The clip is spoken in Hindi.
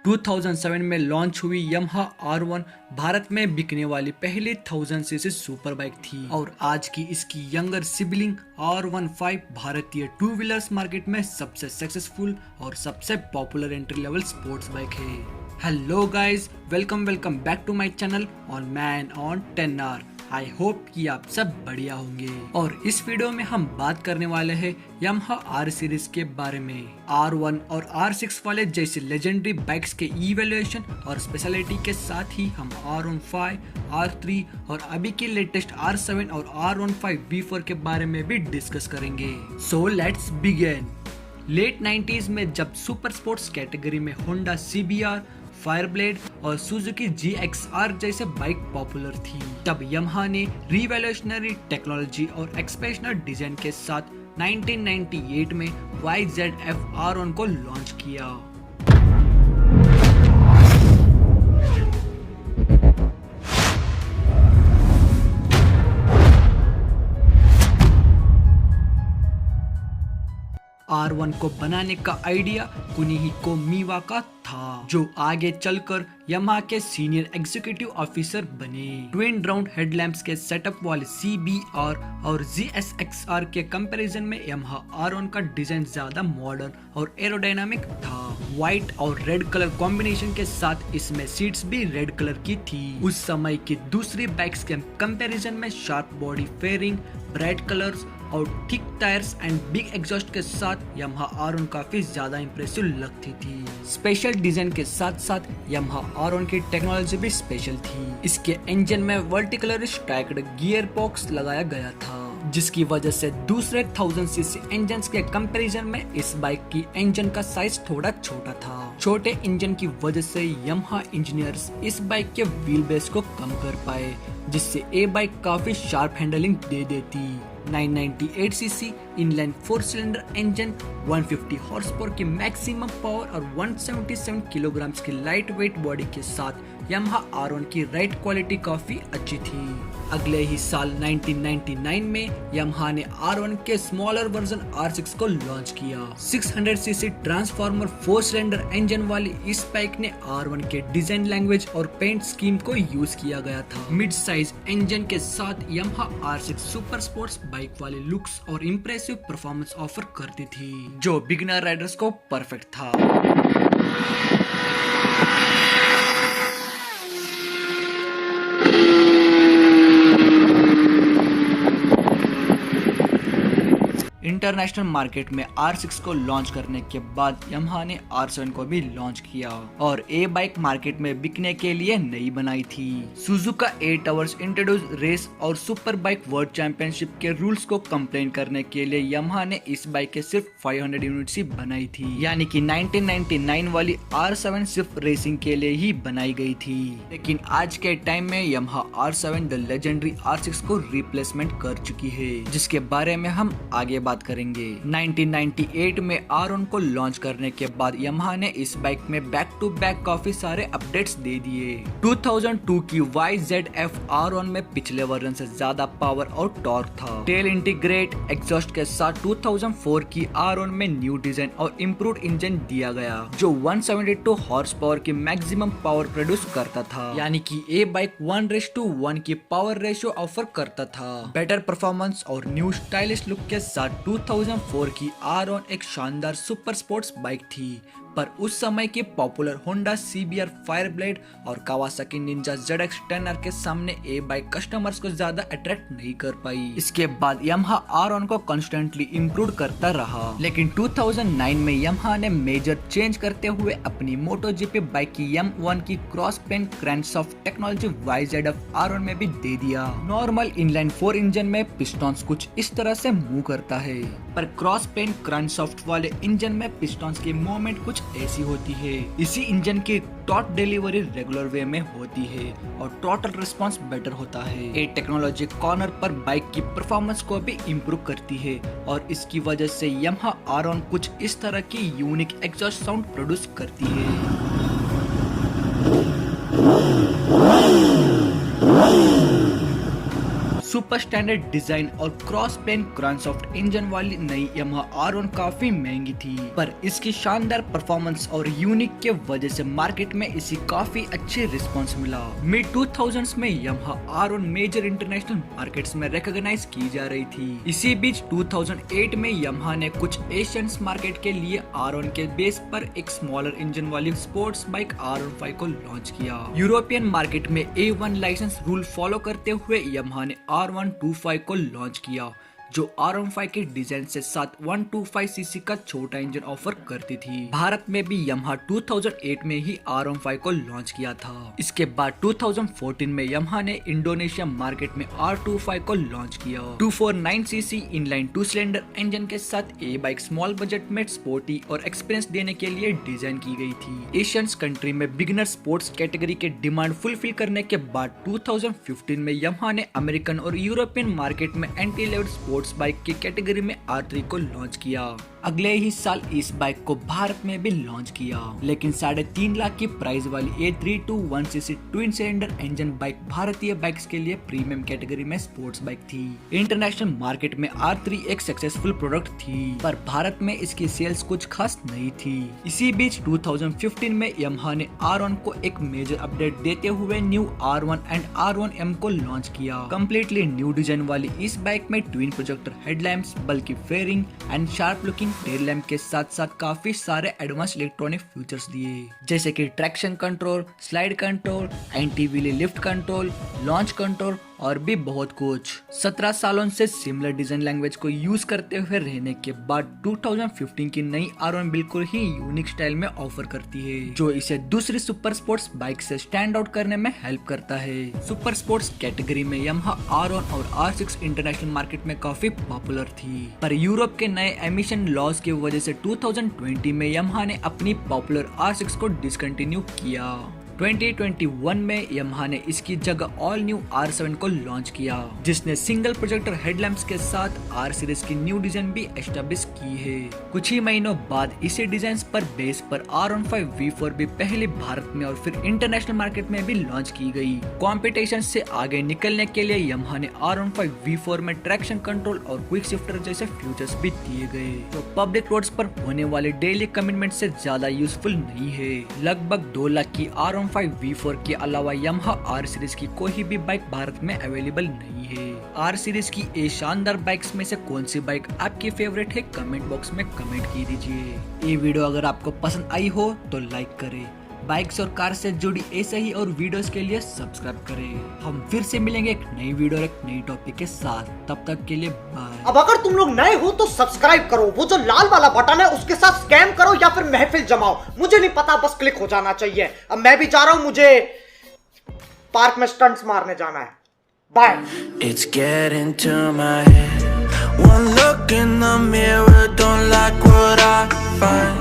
2007 में लॉन्च हुई यामाहा R1 भारत में बिकने वाली पहली 1000 सीसी सुपर बाइक थी और आज की इसकी यंगर सिबलिंग R15 भारतीय टू व्हीलर्स मार्केट में सबसे सक्सेसफुल और सबसे popular entry level sports bike है। Hello guys, welcome back to my channel on man on 10R। I hope कि आप सब बढ़िया होंगे और इस वीडियो में हम बात करने वाले हैं यामाहा R सीरीज के बारे में। R1 और R6 वाले जैसे लेजेंडरी बाइक्स के इवैल्यूएशन और स्पेशलिटी के साथ ही हम R15, R3 और अभी की लेटेस्ट R7 और R15 V4 के बारे में भी डिस्कस करेंगे। So let's begin. Late 90s में जब सुपर स्पोर्ट्स कैटेगरी में होंडा CBR, फायरब्लेड और सुजुकी GXR जैसे बाइक पॉपुलर थी, तब यामाहा ने रिवॉल्यूशनरी टेक्नोलॉजी और एक्सप्रेशनल डिजाइन के साथ 1998 में YZF R1 को लॉन्च किया। R1 को बनाने का आइडिया कुनिहिको मिवा का था, जो आगे चलकर यामाहा के सीनियर एग्जीक्यूटिव ऑफिसर बने। ट्विन राउंड हेडलैम्प्स के सेटअप वाले CBR और GSXR के कंपैरिजन में यामाहा R1 का डिजाइन ज्यादा मॉडर्न और एरोडायनामिक था। व्हाइट और रेड कलर कॉम्बिनेशन के साथ इसमें सीट्स भी रेड कलर की थी। उस समय की दूसरी बाइक्स के कंपैरिजन में sharp body fairing, bright colours और thick tyres and big exhaust के साथ यामाहा R1 काफी ज्यादा इंप्रेसिव लगती थी। स्पेशल डिजाइन के साथ साथ यामाहा R1 की टेक्नोलॉजी भी स्पेशल थी। इसके इंजन में वर्टिकल स्ट्राइक्ड गियर बॉक्स लगाया गया था, जिसकी वजह से दूसरे 1000 सीसी इंजन के कंपैरिजन में इस बाइक की इंजन का साइज थोड़ा छोटा था। छोटे इंजन की वजह से यामाहा इंजीनियर्स इस बाइक के व्हील बेस को कम कर पाए, जिससे ये बाइक काफी शार्प हैंडलिंग दे देती। 998 CC inline 4 cylinder engine, 150 horse power की मैक्सिमम पावर और 177 किलोग्राम की लाइट वेट बॉडी के साथ यामाहा R1 की राइड क्वालिटी काफी अच्छी थी। अगले ही साल 1999 में यामाहा ने R1 के स्मॉलर वर्जन R6 को लॉन्च किया। 600 सीसी ट्रांसफॉर्मर 4 सिलेंडर इंजन वाली इस बाइक ने R1 के डिजाइन लैंग्वेज और पेंट स्कीम को यूज किया गया था। मिड साइज इंजन के साथ Yamaha R6 super sports bike वाले लुक्स और इम्प्रेसिव परफॉर्मेंस ऑफर करती थी, जो बिगिनर राइडर्स को परफेक्ट था। इंटरनेशनल मार्केट में R6 को लॉन्च करने के बाद यामाहा ने R7 को भी लॉन्च किया और ये बाइक मार्केट में बिकने के लिए नई बनाई थी। सुजुका 8 आवर्स इंट्रोड्यूस रेस और सुपर बाइक वर्ल्ड चैंपियनशिप के रूल्स को कंप्लेन करने के लिए यामाहा ने इस बाइक के सिर्फ 500 यूनिट्स ही बनाई थी, यानी कि 1999 वाली R7 सिर्फ रेसिंग के लिए ही बनाई गई थी। लेकिन आज के टाइम में Yamaha R7 the legendary R6 को रिप्लेसमेंट कर चुकी है, जिसके बारे में हम आगे बात करेंगे। 1998 में R1 को लॉन्च करने के बाद यामाहा ने इस बाइक में बैक टू बैक काफी सारे अपडेट्स दे दिए। 2002 की YZF R1 में पिछले वर्जन से ज्यादा पावर और टॉर्क था। टेल इंटीग्रेट एग्जॉस्ट के साथ 2004 की R1 में न्यू डिजाइन और इम्प्रूव्ड इंजन दिया गया, जो 172 हॉर्स पावर की मैक्सिमम पावर प्रोड्यूस करता था, यानी कि ये बाइक 1:1 की पावर रेशियो ऑफर करता था। बेटर परफॉर्मेंस और न्यू स्टाइलिश लुक के साथ 2004 की R1 एक शानदार सुपर स्पोर्ट्स बाइक थी, पर उस समय के पॉपुलर होंडा CBR, फायरब्लेड और कावासाकी निंजा ZX-10R के सामने ये बाइक कस्टमर्स को ज्यादा अट्रैक्ट नहीं कर पाई। इसके बाद यामाहा R1 को कॉन्स्टेंटली इम्प्रूव करता रहा, लेकिन 2009 में यामाहा ने मेजर चेंज करते हुए अपनी MotoGP बाइक की M1 की cross plane crankshaft technology YZF R1 में भी दे दिया। नॉर्मल इनलाइन 4 इंजन में पिस्टन्स कुछ इस तरह से मूव करता है, पर क्रॉस पेन क्रैंकशाफ्ट वाले इंजन में पिस्टन्स की मूवमेंट कुछ ऐसी होती है। इसी इंजन की टॉर्क डिलीवरी रेगुलर वे में होती है और टोटल रिस्पांस बेटर होता है। ये टेक्नोलॉजी कॉर्नर पर बाइक की परफॉर्मेंस को भी इम्प्रूव करती है और इसकी वजह से यामाहा R1 कुछ इस तरह की यूनिक एग्जॉस्ट साउंड प्रोड्यूस करती है। सुपर स्टैंडर्ड डिजाइन और क्रॉस प्लेन क्रॉनसॉफ्ट इंजन वाली नई यामाहा R1 काफी महंगी थी, पर इसकी शानदार परफॉर्मेंस और यूनिक के वजह से मार्केट में इसी काफी अच्छी रिस्पांस मिला। मिड 2000s में Yamaha R1 major international markets में रिकॉग्नाइज की जा रही थी। इसी बीच 2008 में यामाहा ने कुछ एशियन मार्केट के लिए R1 के बेस पर एक स्मॉलर इंजन वाली स्पोर्ट्स बाइक R15 को लॉन्च किया। यूरोपियन मार्केट में A1 लाइसेंस रूल फॉलो करते हुए यामाहा ने R125 को लॉन्च किया, जो R15 के डिजाइन से साथ 125 सीसी का छोटा इंजन ऑफर करती थी। भारत में भी यामाहा 2008 में ही R15 को लॉन्च किया था। इसके बाद 2014 में यामाहा ने इंडोनेशिया मार्केट में R25 को लॉन्च किया। 249 सीसी इनलाइन 2 सिलेंडर इंजन के साथ ये बाइक स्मॉल बजट में स्पोर्टी और एक्सपीरियंस देने के लिए डिजाइन की गई थी। एशियन कंट्री में बिगिनर स्पोर्ट्स कैटेगरी के डिमांड फुलफिल करने के बाद 2015 में यामाहा ने अमेरिकन और यूरोपियन मार्केट में एंटी लेवल स्पोर्ट्स बाइक की कैटेगरी में R3 को लॉन्च किया। अगले ही साल इस बाइक को भारत में भी लॉन्च किया, लेकिन 3.5 लाख की प्राइस वाली A321 CC twin cylinder engine bike भारतीय बाइक्स के लिए प्रीमियम कैटेगरी में स्पोर्ट्स बाइक थी। इंटरनेशनल मार्केट में R3 एक सक्सेसफुल प्रोडक्ट थी, पर भारत में इसकी सेल्स कुछ खास नहीं थी। इसी बीच 2015 में यामाहा ने R1 को एक मेजर अपडेट देते हुए न्यू R1 एंड R1M को लॉन्च किया। कम्प्लीटली न्यू डिजाइन वाली इस बाइक में ट्विन प्रोजेक्टर हेडलैम्प्स, बल्कि fairing and sharp looking tail lamp के साथ साथ काफी सारे एडवांस इलेक्ट्रॉनिक फीचर्स दिए, जैसे कि traction control, slide control, anti wheel lift control, launch control और भी बहुत कुछ। 17 सालों से सिमिलर डिजाइन लैंग्वेज को यूज करते हुए रहने के बाद 2015 की नई R1 बिल्कुल ही यूनिक स्टाइल में ऑफर करती है, जो इसे दूसरी सुपर स्पोर्ट्स बाइक से स्टैंड आउट करने में हेल्प करता है। सुपर स्पोर्ट्स कैटेगरी में यामाहा R1 और R6 इंटरनेशनल मार्केट में काफी पॉपुलर थी, पर यूरोप के नए एमिशन लॉज की वजह से 2020 में यामाहा ने अपनी पॉपुलर R6 को डिसकंटिन्यू किया। 2021 में यामाहा ने इसकी जगह ऑल न्यू R7 को लॉन्च किया, जिसने सिंगल प्रोजेक्टर हेडलैम्प्स के साथ R सीरीज की न्यू डिजाइन भी एस्टेब्लिश की है। कुछ ही महीनों बाद इसी डिजाइन पर बेस पर R15 V4 भी पहले भारत में और फिर इंटरनेशनल मार्केट में भी लॉन्च की गई। कॉम्पिटिशन से आगे निकलने के लिए यामाहा ने R15 V4 में ट्रैक्शन कंट्रोल और क्विक शिफ्टर जैसे फीचर्स भी दिए गए, जो पब्लिक रोड्स पर होने वाले डेली कमिटमेंट से ज्यादा यूजफुल नहीं है। लगभग 2 लाख की R15 V4 के अलावा यामाहा R सीरीज की कोई भी बाइक भारत में अवेलेबल नहीं है। R सीरीज की ये शानदार बाइक्स में से कौन सी बाइक आपकी फेवरेट है, कमेंट बॉक्स में कमेंट की दीजिए। ये वीडियो अगर आपको पसंद आई हो तो लाइक करें। बाइक्स और कार से जुड़ी ऐसे ही और वीडियोस के लिए सब्सक्राइब करें। हम फिर से मिलेंगे एक नई वीडियो और एक नई टॉपिक के साथ, तब तक के लिए बाय। अब अगर तुम लोग नए हो तो सब्सक्राइब करो, वो जो लाल वाला बटन है उसके साथ स्कैम करो या फिर महफिल जमाओ, मुझे नहीं पता, बस क्लिक हो जाना चाहिए। अब मैं भी जा रहा हूं, मुझे पार्क में स्टंट्स मारने जाना है। Bye. It's getting to my head. One look in the mirror, don't like what I find.